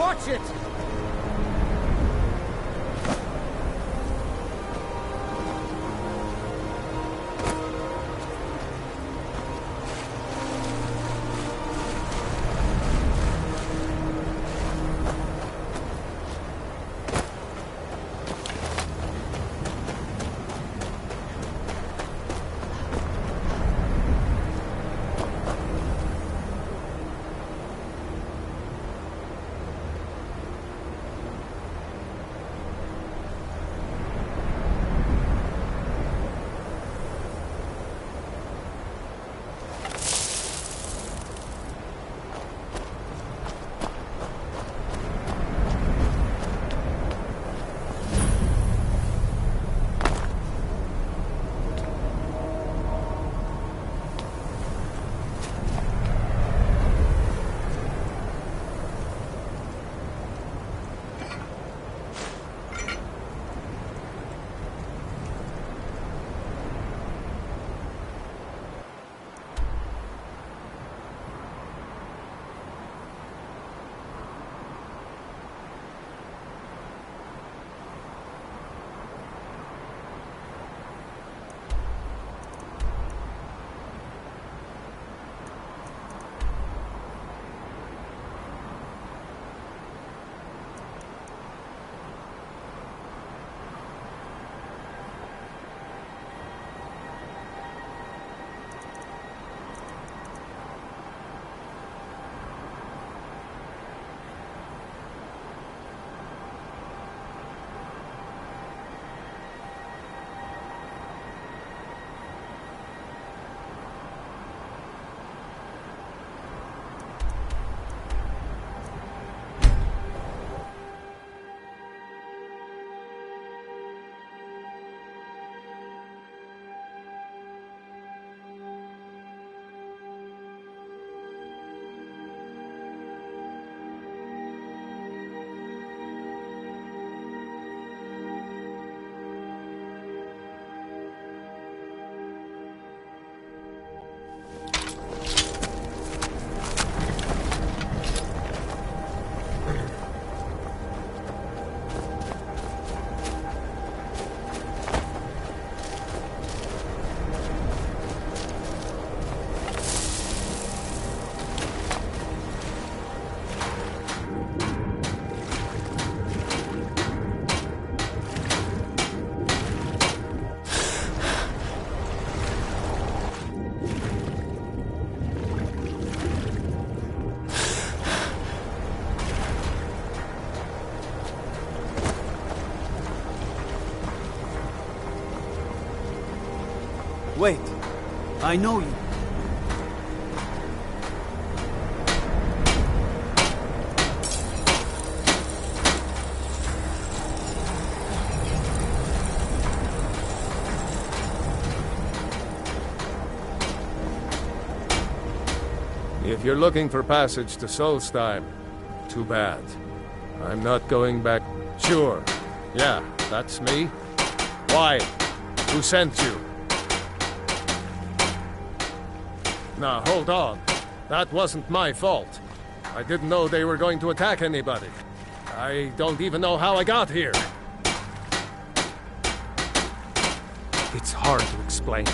Watch it! Wait. I know you. If you're looking for passage to Solstheim, too bad. I'm not going back. Sure. Yeah, that's me. Why? Who sent you? Now, hold on. That wasn't my fault. I didn't know they were going to attack anybody. I don't even know how I got here. It's hard to explain.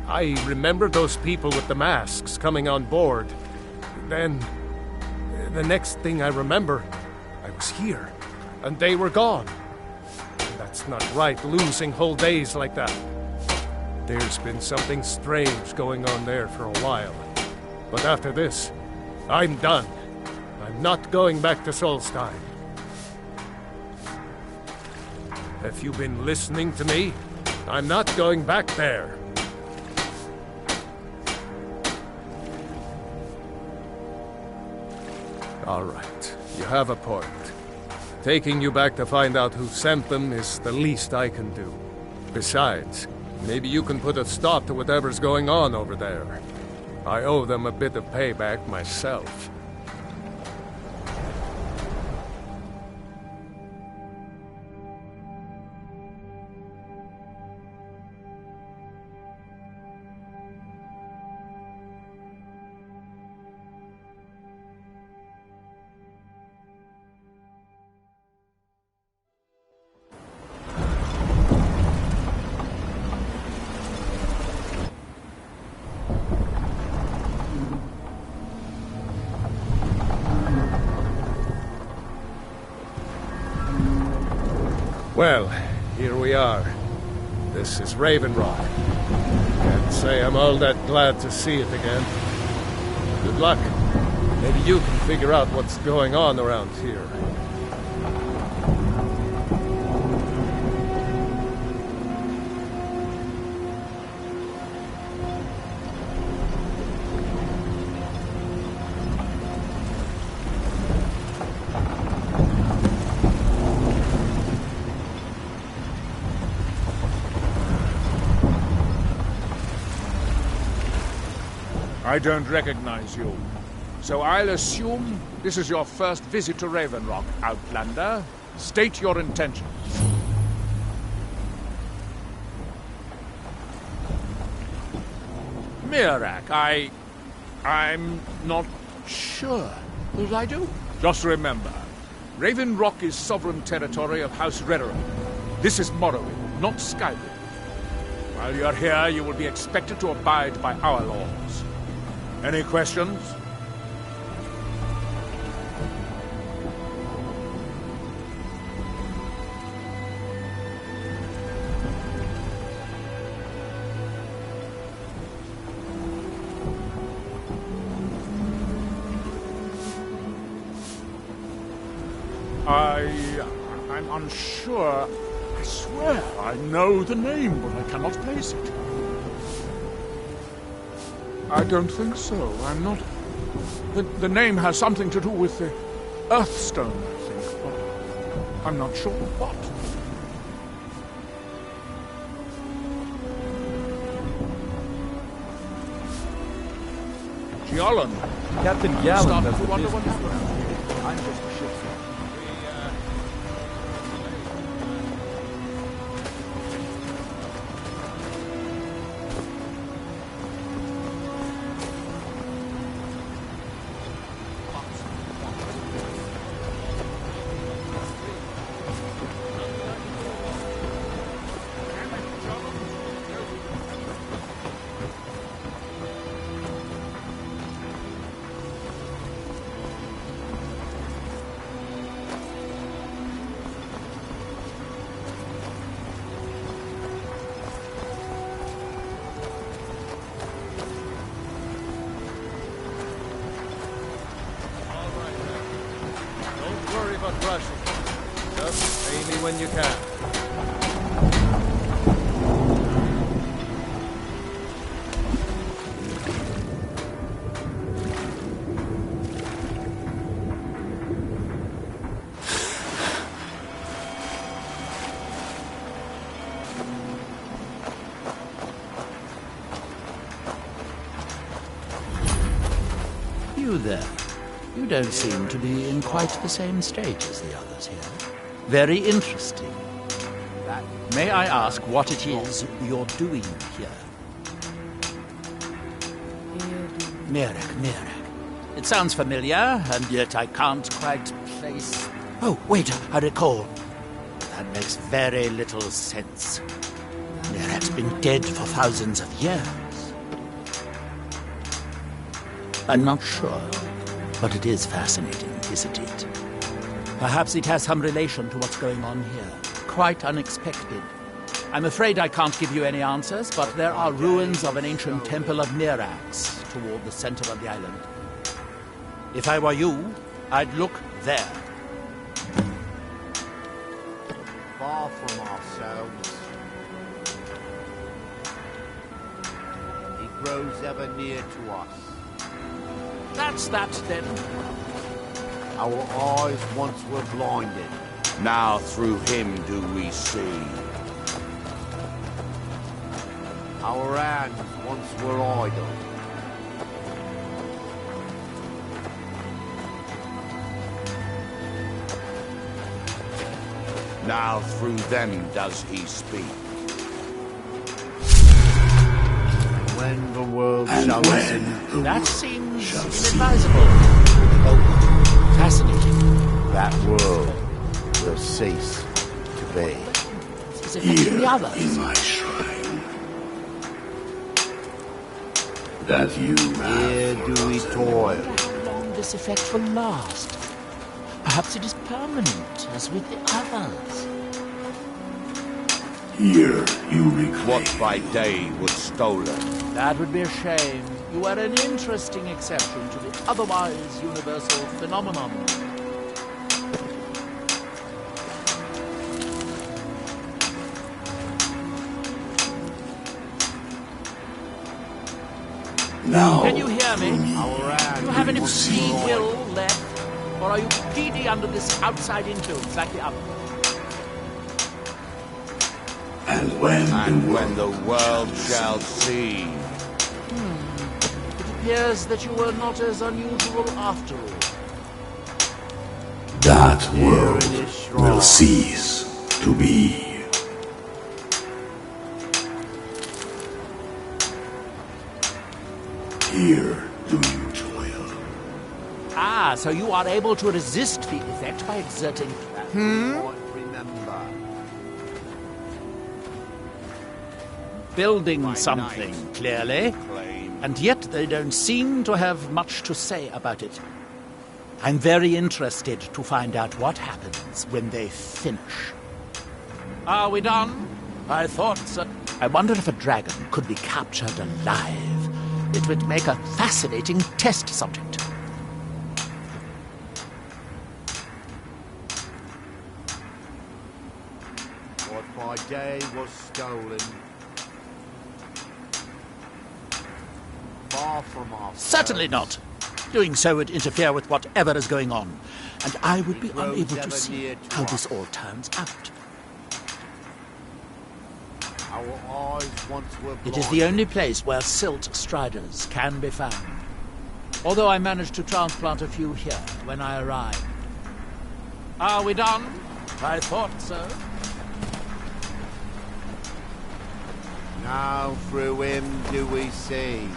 I remember those people with the masks coming on board. Then, the next thing I remember, I was here, and they were gone. That's not right, losing whole days like that. There's been something strange going on there for a while. But after this, I'm done. I'm not going back to Solstheim. Have you been listening to me? I'm not going back there. All right, you have a point. Taking you back to find out who sent them is the least I can do. Besides, maybe you can put a stop to whatever's going on over there. I owe them a bit of payback myself. Well, here we are. This is Raven Rock. Can't say I'm all that glad to see it again. Good luck. Maybe you can figure out what's going on around here. I don't recognize you. So I'll assume this is your first visit to Raven Rock, Outlander. State your intentions. Mirak, I'm not sure. Will I do? Just remember, Raven Rock is sovereign territory of House Redoran. This is Morrowind, not Skyrim. While you're here, you will be expected to abide by our laws. Any questions? I'm unsure. I swear I know the name, but I cannot place it. I don't think so. I'm not... The name has something to do with the Earthstone, I think, but I'm not sure what. Gjallan. Captain Gjallan Started does to the wonder business what happened. around here. I'm just a ship's Rushing. Just pay me when you can. you there? You don't seem to be in quite the same state as the others here. Very interesting. May I ask what it is you're doing here? Mirek. It sounds familiar, and yet I can't quite place... Oh, wait, I recall. That makes very little sense. Mirek's been dead for thousands of years. I'm not sure, but it is fascinating, isn't it? Perhaps it has some relation to what's going on here. Quite unexpected. I'm afraid I can't give you any answers, but there are ruins of an ancient temple of Mirax toward the center of the island. If I were you, I'd look there. Far from ourselves. He grows ever near to us. That's that, then. Our eyes once were blinded. Now through him do we see. Our hands once were idle. Now through them does he speak. When the world shall listen. That seems inadvisable. Oh, fascinating. That world will cease to be. It's affecting the others. In my shrine. That you Here have do we forgotten. toil. How long this effect will last? Perhaps it is permanent, as with the others. Here you reclaim. What by day was stolen. That would be a shame. You are an interesting exception to the otherwise universal phenomenon. Now, Can you hear me? for me, Our hands Do you have any you free see will left? Or are you greedy under this outside influence like the others? And when The world shall see. It appears that you were not as unusual after all. that in world his shrine. will cease to be. Here do you toil. Ah, so you are able to resist the effect by exerting... Might remember. building something, clearly. Claim. And yet they don't seem to have much to say about it. I'm very interested to find out what happens when they finish. Are we done? I thought so. I wonder if a dragon could be captured alive. It would make a fascinating test subject. What by day was stolen. Far from ourselves. Certainly not. Doing so would interfere with whatever is going on, and I would be unable to see how this all turns out. Our eyes once were blind. It is the only place where silt striders can be found. Although I managed to transplant a few here when I arrived. Are we done? I thought so. Now through him do we see.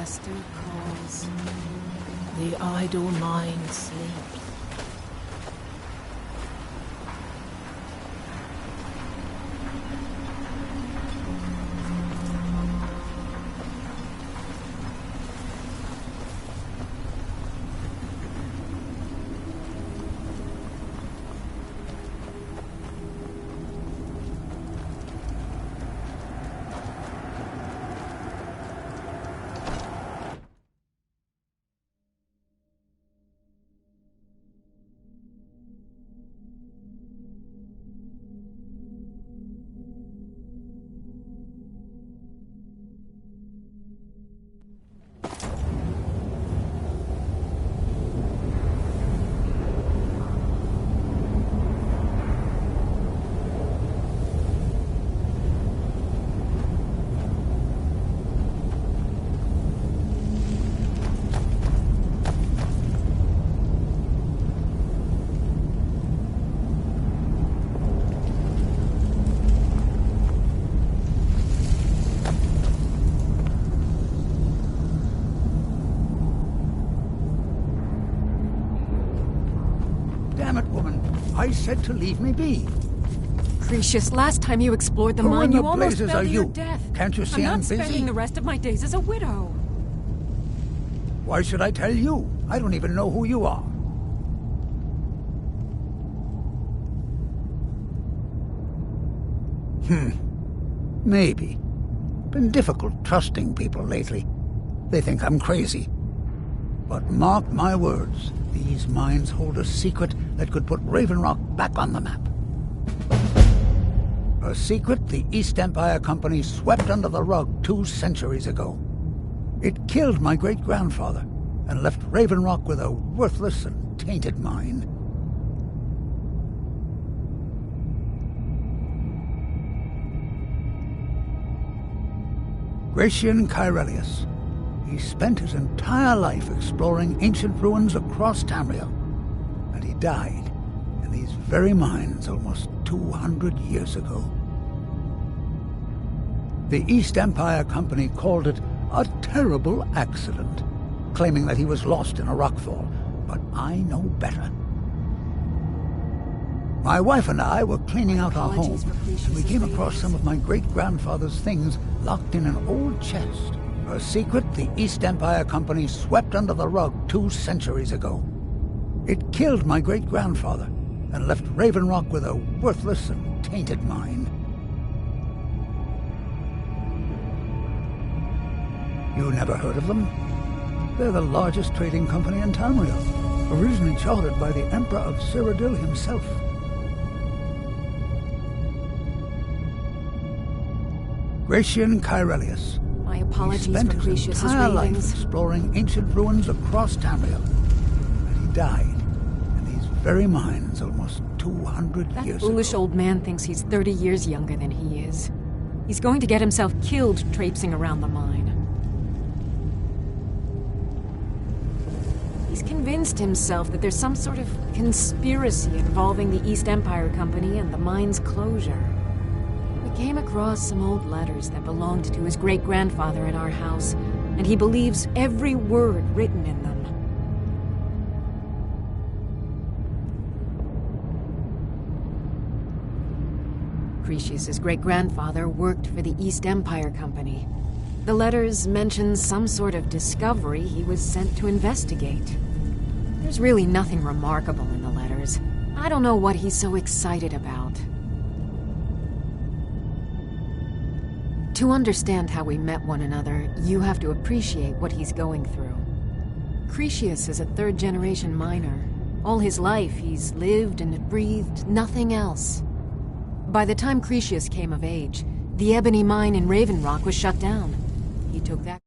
master calls. The idle mind sleeps. Damn it, woman. I said to leave me be. Cretius, last time you explored the Who mine, in the you almost blazes fell are to your you? death. Can't you see I'm not busy? spending the rest of my days as a widow. Why should I tell you? I don't even know who you are. Maybe. Been difficult trusting people lately. They think I'm crazy. But mark my words, these mines hold a secret that could put Raven Rock back on the map. A secret the East Empire Company swept under the rug 2 centuries ago. It killed my great-grandfather and left Raven Rock with a worthless and tainted mine. Gratian Kyrelius. He spent his entire life exploring ancient ruins across Tamriel, and he died in these very mines almost 200 years ago. The East Empire Company called it a terrible accident, claiming that he was lost in a rockfall, but I know better. My wife and I were cleaning out our home, and we came across some of my great-grandfather's things locked in an old chest. A secret the East Empire Company swept under the rug 2 centuries ago. It killed my great-grandfather and left Raven Rock with a worthless and tainted mine. You never heard of them? They're the largest trading company in Tamriel, originally chartered by the Emperor of Cyrodiil himself. Gratian Kyrelius. My apologies He spent for his Cretius's entire life ravings. exploring ancient ruins across Tamriel, and he died in these very mines almost 200 That years foolish ago. old man thinks he's 30 years younger than he is. He's going to get himself killed traipsing around the mine. He's convinced himself that there's some sort of conspiracy involving the East Empire Company and the mine's closure. We came across some old letters that belonged to his great-grandfather in our house, and he believes every word written in them. Cretius's great-grandfather worked for the East Empire Company. The letters mention some sort of discovery he was sent to investigate. There's really nothing remarkable in the letters. I don't know what he's so excited about. To understand how we met one another, you have to appreciate what he's going through. Cretius is a third-generation miner. All his life, he's lived and breathed nothing else. By the time Cretius came of age, the ebony mine in Raven Rock was shut down. He took that